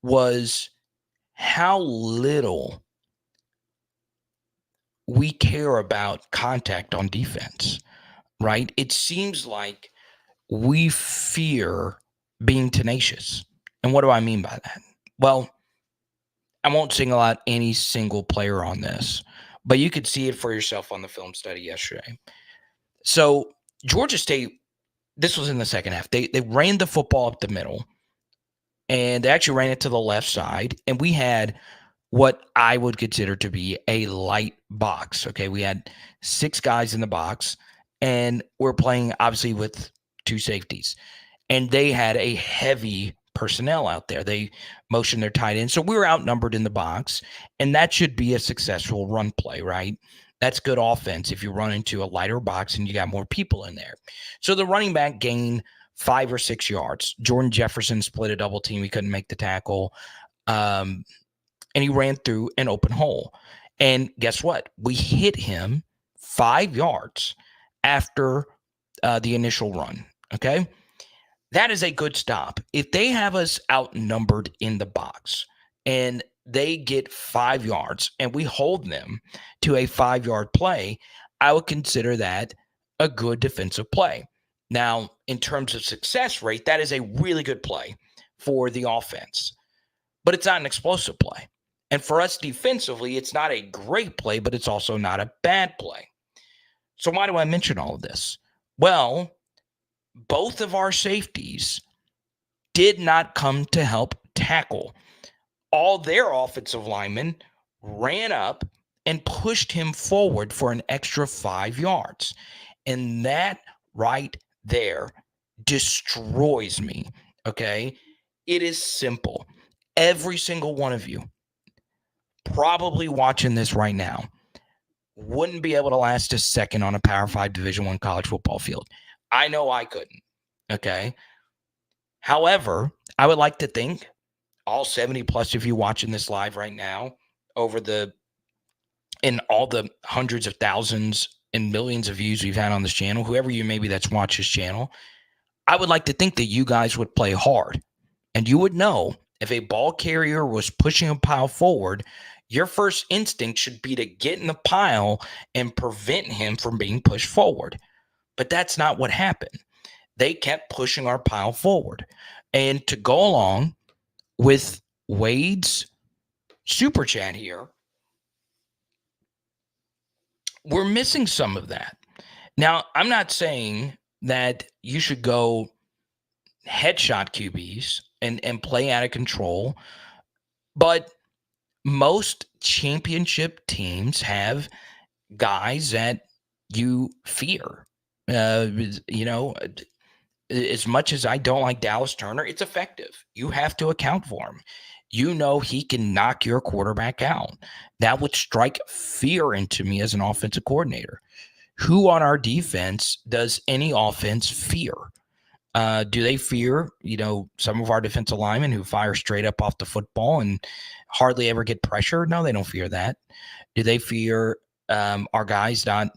was how little we care about contact on defense, right? It seems like we fear being tenacious. And what do I mean by that? Well, I won't single out any single player on this, but you could see it for yourself on the film study yesterday. So Georgia State, this was in the second half. They ran the football up the middle, and they actually ran it to the left side, and we had what I would consider to be a light box. Okay, we had 6 guys in the box, and we're playing obviously with two safeties, and they had a heavy personnel out there. They motioned their tight end. So we were outnumbered in the box, and that should be a successful run play, right? That's good offense if you run into a lighter box and you got more people in there. So the running back gained 5 or 6 yards. Jordan Jefferson split a double team. He couldn't make the tackle. And he ran through an open hole. And guess what? We hit him 5 yards after the initial run. Okay. That is a good stop. If they have us outnumbered in the box and they get 5 yards and we hold them to a 5-yard play, I would consider that a good defensive play. Now, in terms of success rate, that is a really good play for the offense, but it's not an explosive play. And for us defensively, it's not a great play, but it's also not a bad play. So why do I mention all of this? Well, both of our safeties did not come to help tackle. All their offensive linemen ran up and pushed him forward for an extra 5 yards. And that right there destroys me, okay? It is simple. Every single one of you probably watching this right now wouldn't be able to last a second on a Power 5 Division I college football field. I know I couldn't, okay? However, I would like to think all 70 plus of you watching this live right now in all the hundreds of thousands and millions of views we've had on this channel, whoever you may be that's watched this channel, I would like to think that you guys would play hard and you would know if a ball carrier was pushing a pile forward, your first instinct should be to get in the pile and prevent him from being pushed forward. But that's not what happened. They kept pushing our pile forward. And to go along with Wade's super chat here, we're missing some of that. Now, I'm not saying that you should go headshot QBs and play out of control, but most championship teams have guys that you fear. As much as I don't like Dallas Turner, it's effective. You have to account for him. You know he can knock your quarterback out. That would strike fear into me as an offensive coordinator. Who on our defense does any offense fear? Do they fear, some of our defensive linemen who fire straight up off the football and hardly ever get pressure? No, they don't fear that. Do they fear our guys not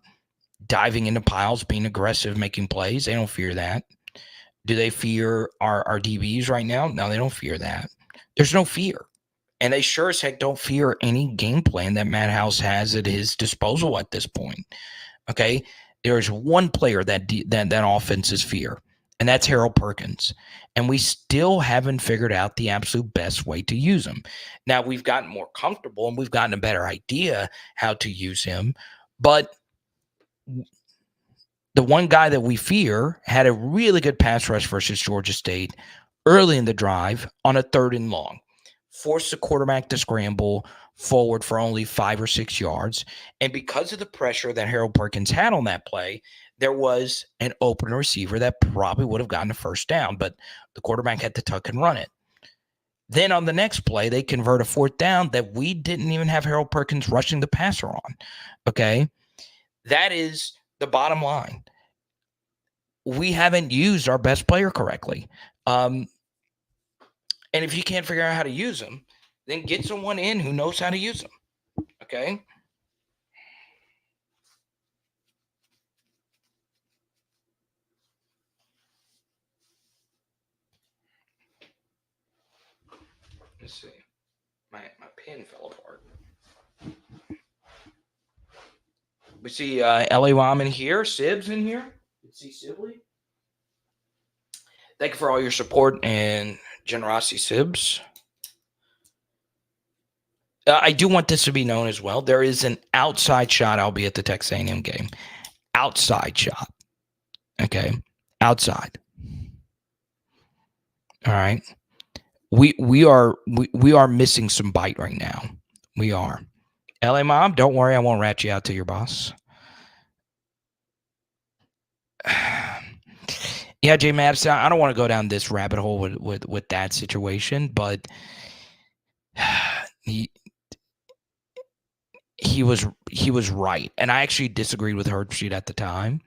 diving into piles, being aggressive, making plays? They don't fear that. Do they fear our DBs right now? No, they don't fear that. There's no fear. And they sure as heck don't fear any game plan that Matt House has at his disposal at this point. Okay? There's one player that offense is fear, and that's Harold Perkins. And we still haven't figured out the absolute best way to use him. Now, we've gotten more comfortable and we've gotten a better idea how to use him, but the one guy that we fear had a really good pass rush versus Georgia State early in the drive on a 3rd and long. Forced the quarterback to scramble forward for only 5 or 6 yards. And because of the pressure that Harold Perkins had on that play, there was an open receiver that probably would have gotten a first down, but the quarterback had to tuck and run it. Then on the next play, they convert a 4th down that we didn't even have Harold Perkins rushing the passer on. Okay? That is the bottom line. We haven't used our best player correctly. And if you can't figure out how to use them, then get someone in who knows how to use them. Okay? Let's see. My pen fell apart. We see LA Mom in here, Sibs in here. Let's see Sibley. Thank you for all your support and generosity, Sibs. I do want this to be known as well. There is an outside shot. I'll be at the Texas A&M game. Outside shot. Okay, outside. All right. We are missing some bite right now. We are. LA Mom, don't worry. I won't rat you out to your boss. Yeah, Jay Madison, I don't want to go down this rabbit hole with that situation, but he was right. And I actually disagreed with Herbstreit at the time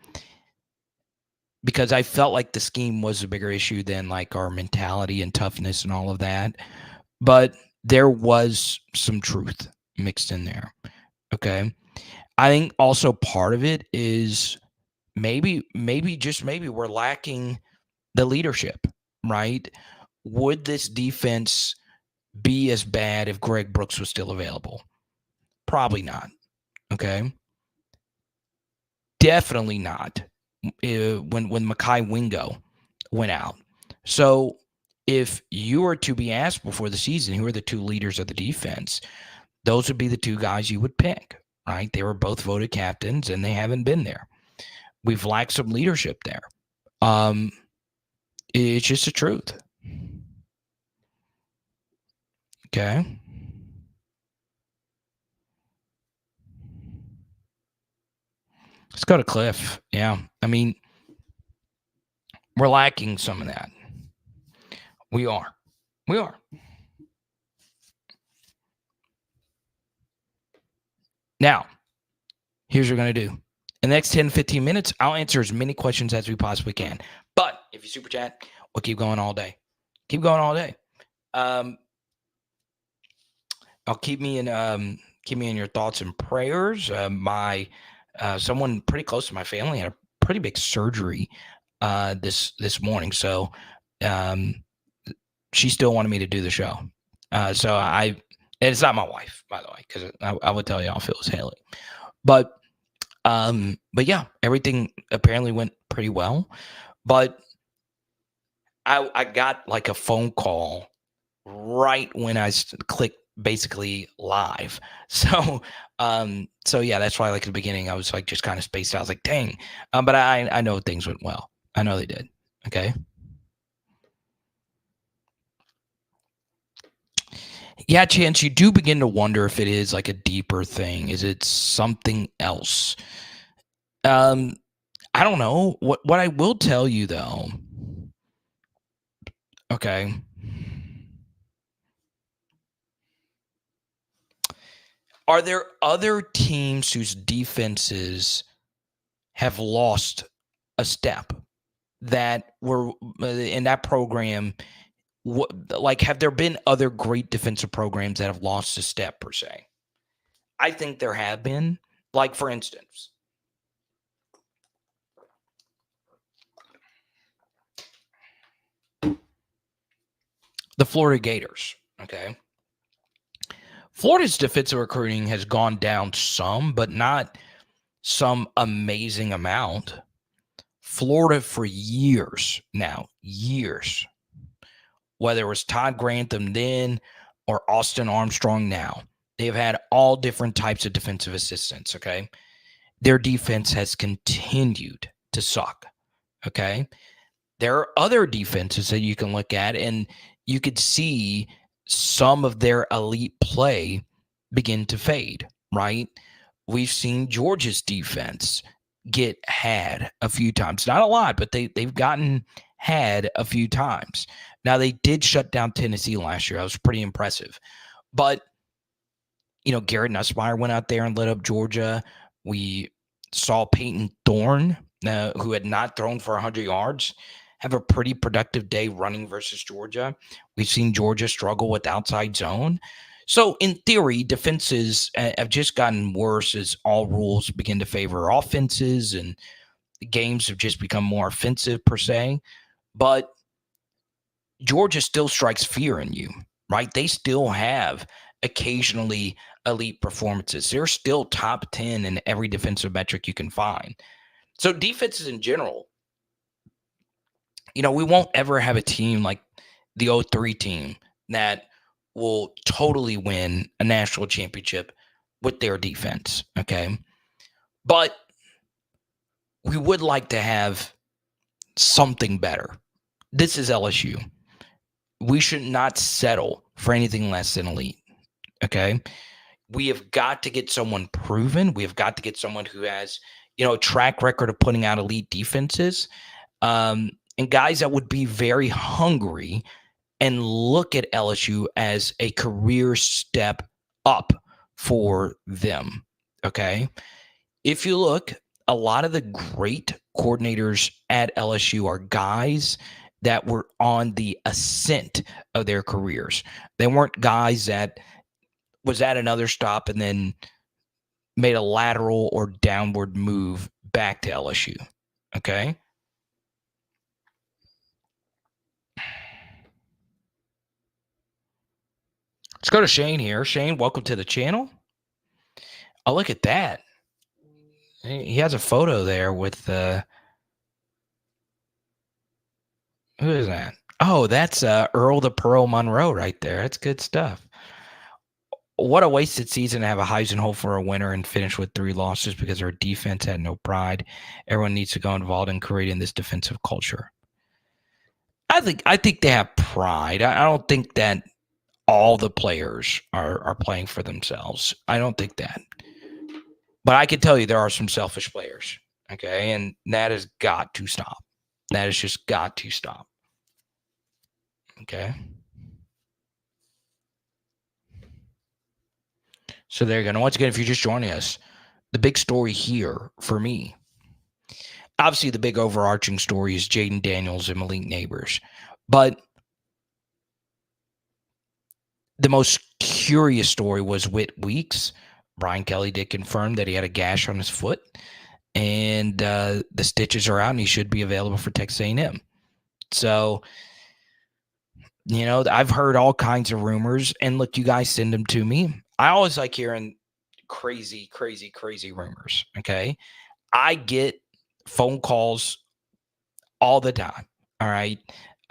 because I felt like the scheme was a bigger issue than like our mentality and toughness and all of that. But there was some truth mixed in there. Okay. I think also part of it is maybe we're lacking the leadership, right? Would this defense be as bad if Greg Brooks was still available? Probably not. Okay. Definitely not when Mekhi Wingo went out. So if you were to be asked before the season who are the two leaders of the defense, those would be the two guys you would pick, right? They were both voted captains and they haven't been there. We've lacked some leadership there. It's just the truth. Okay. Let's go to Cliff. Yeah. I mean, we're lacking some of that. We are. Now, here's what we're going to do. In the next 10, 15 minutes, I'll answer as many questions as we possibly can. But if you super chat, we'll keep going all day. I'll keep me in your thoughts and prayers. Someone pretty close to my family had a pretty big surgery this morning, so she still wanted me to do the show. It's not my wife, by the way, because I would tell you I'll feel as Haley. But yeah, everything apparently went pretty well. But I got like a phone call right when I clicked basically live. So yeah, that's why like at the beginning I was like just kind of spaced out. I was like, dang. But I know things went well. I know they did. Okay. Yeah, Chance, you do begin to wonder if it is like a deeper thing. Is it something else? I don't know. What I will tell you though. Okay. Are there other teams whose defenses have lost a step that were in that program? Like, have there been other great defensive programs that have lost a step per se? I think there have been. Like, for instance, the Florida Gators. Okay. Florida's defensive recruiting has gone down some, but not some amazing amount. Florida for years now, whether it was Todd Grantham then or Austin Armstrong now, they've had all different types of defensive assistants, okay? Their defense has continued to suck, okay? There are other defenses that you can look at, and you could see some of their elite play begin to fade, right? We've seen Georgia's defense get had a few times. Not a lot, but they've gotten had a few times. Now, they did shut down Tennessee last year. That was pretty impressive. But, Garrett Nussmeier went out there and lit up Georgia. We saw Peyton Thorne, who had not thrown for 100 yards, have a pretty productive day running versus Georgia. We've seen Georgia struggle with outside zone. So in theory, defenses have just gotten worse as all rules begin to favor offenses and games have just become more offensive per se. But Georgia still strikes fear in you, right? They still have occasionally elite performances. They're still top 10 in every defensive metric you can find. So defenses in general, we won't ever have a team like the 03 team that will totally win a national championship with their defense, okay? But we would like to have something better. This is LSU. We should not settle for anything less than elite, okay? We have got to get someone proven. We have got to get someone who has, a track record of putting out elite defenses. And and guys that would be very hungry and look at LSU as a career step up for them. Okay. If you look, a lot of the great coordinators at LSU are guys that were on the ascent of their careers. They weren't guys that was at another stop and then made a lateral or downward move back to LSU. Okay. Let's go to Shane here. Shane, welcome to the channel. Oh, look at that. He has a photo there with who is that? Oh, that's Earl the Pearl Monroe right there. That's good stuff. What a wasted season to have a Heisman hope for a winner and finish with 3 losses because our defense had no pride. Everyone needs to go involved in creating this defensive culture. I think they have pride. I don't think that all the players are playing for themselves. I don't think that. But I can tell you there are some selfish players, okay? And that has got to stop. That has just got to stop. Okay? So there you go. Now, once again, if you're just joining us, the big story here for me, obviously the big overarching story is Jaden Daniels and Malik Neighbors. But the most curious story was WHIT Weeks. Brian Kelly did confirm that he had a gash on his foot, and the stitches are out, and he should be available for Texas A&M. So, you know, I've heard all kinds of rumors, and look, you guys send them to me. I always like hearing crazy rumors, okay? I get phone calls all the time, all right?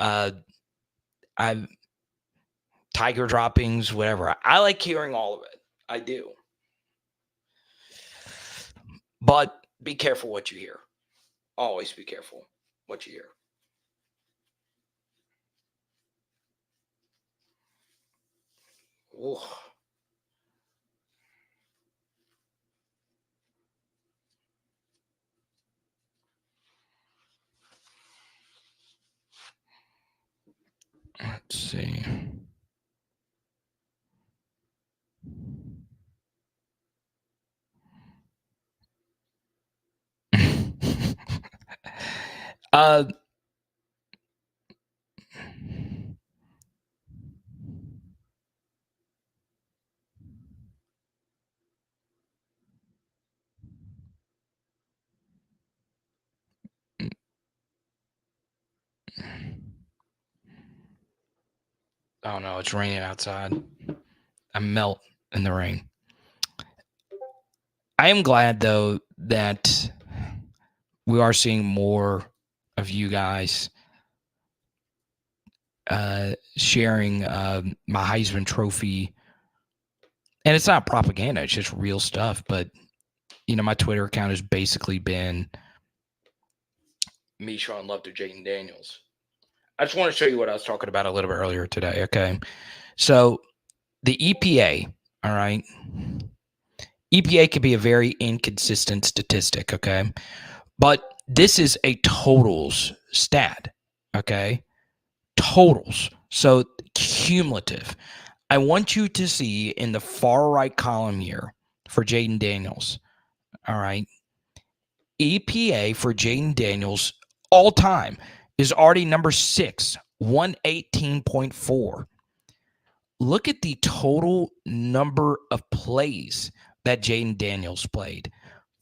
I've Tiger droppings, whatever. I like hearing all of it. I do. But be careful what you hear. Always be careful what you hear. Ooh. Let's see. Oh no, it's raining outside. I melt in the rain. I am glad though that we are seeing more of you guys sharing my Heisman Trophy. And it's not propaganda, it's just real stuff. But, you know, my Twitter account has basically been me showing love to Jaden Daniels. I just want to show you what I was talking about a little bit earlier today, okay? So the EPA, all right? EPA can be a very inconsistent statistic, okay? But this is a totals stat, okay? Totals. So cumulative. I want you to see in the far right column here for Jaden Daniels, all right? EPA for Jaden Daniels all time is already number 6, 118.4. Look at the total number of plays that Jaden Daniels played.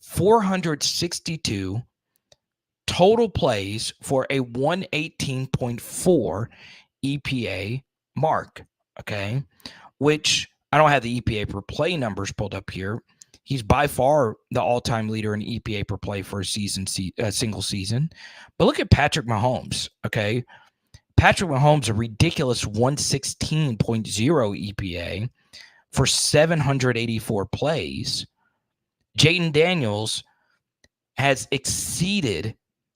462 total plays for a 118.4 EPA mark, okay? Which I don't have the EPA per play numbers pulled up here. He's by far the all-time leader in EPA per play for a single season. But look at Patrick Mahomes, okay? Patrick Mahomes, a ridiculous 116.0 EPA for 784 plays. Jaden Daniels has exceeded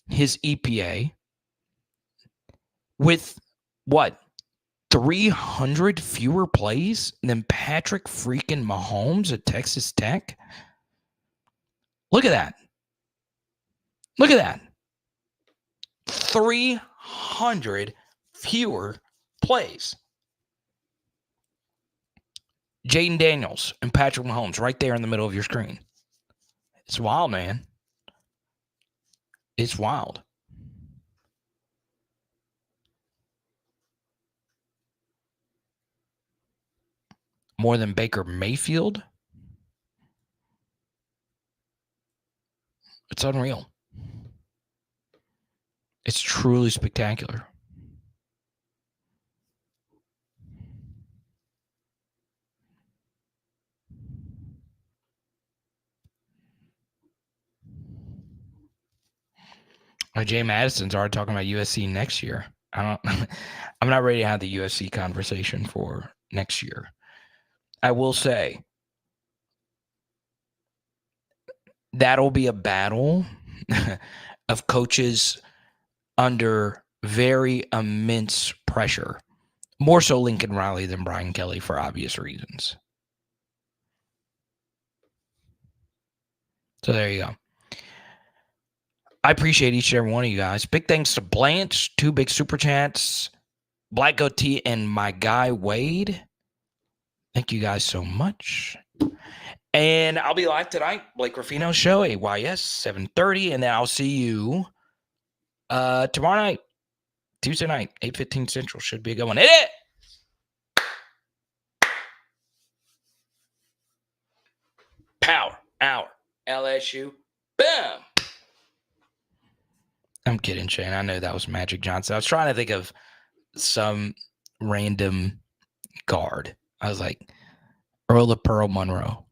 his EPA with what? 300 fewer plays than Patrick freaking Mahomes at Texas Tech? Look at that. Look at that. 300 fewer plays. Jaden Daniels and Patrick Mahomes right there in the middle of your screen. It's wild, man. It's wild. More than Baker Mayfield? It's unreal. It's truly spectacular. Jay Madison's already talking about USC next year. I'm not ready to have the USC conversation for next year. I will say that'll be a battle of coaches under very immense pressure. More so Lincoln Riley than Brian Kelly for obvious reasons. So there you go. I appreciate each and every one of you guys. Big thanks to Blanche, 2 big super chats, Black Goatee, and my guy Wade. Thank you guys so much. And I'll be live tonight, Blake Ruffino's show, AYS, 7:30, and then I'll see you tomorrow night, Tuesday night, 8:15 Central. Should be a good one. Hit it! Power Hour, LSU, boom! I'm kidding, Shane. I know that was Magic Johnson. I was trying to think of some random guard. I was like, Earl of Pearl Monroe.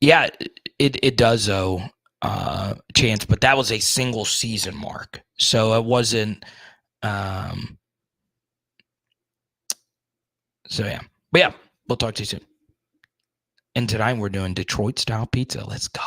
Yeah, it does, though, Chance, but that was a single season mark. So it wasn't. So, yeah. But, yeah, we'll talk to you soon. And tonight we're doing Detroit-style pizza. Let's go.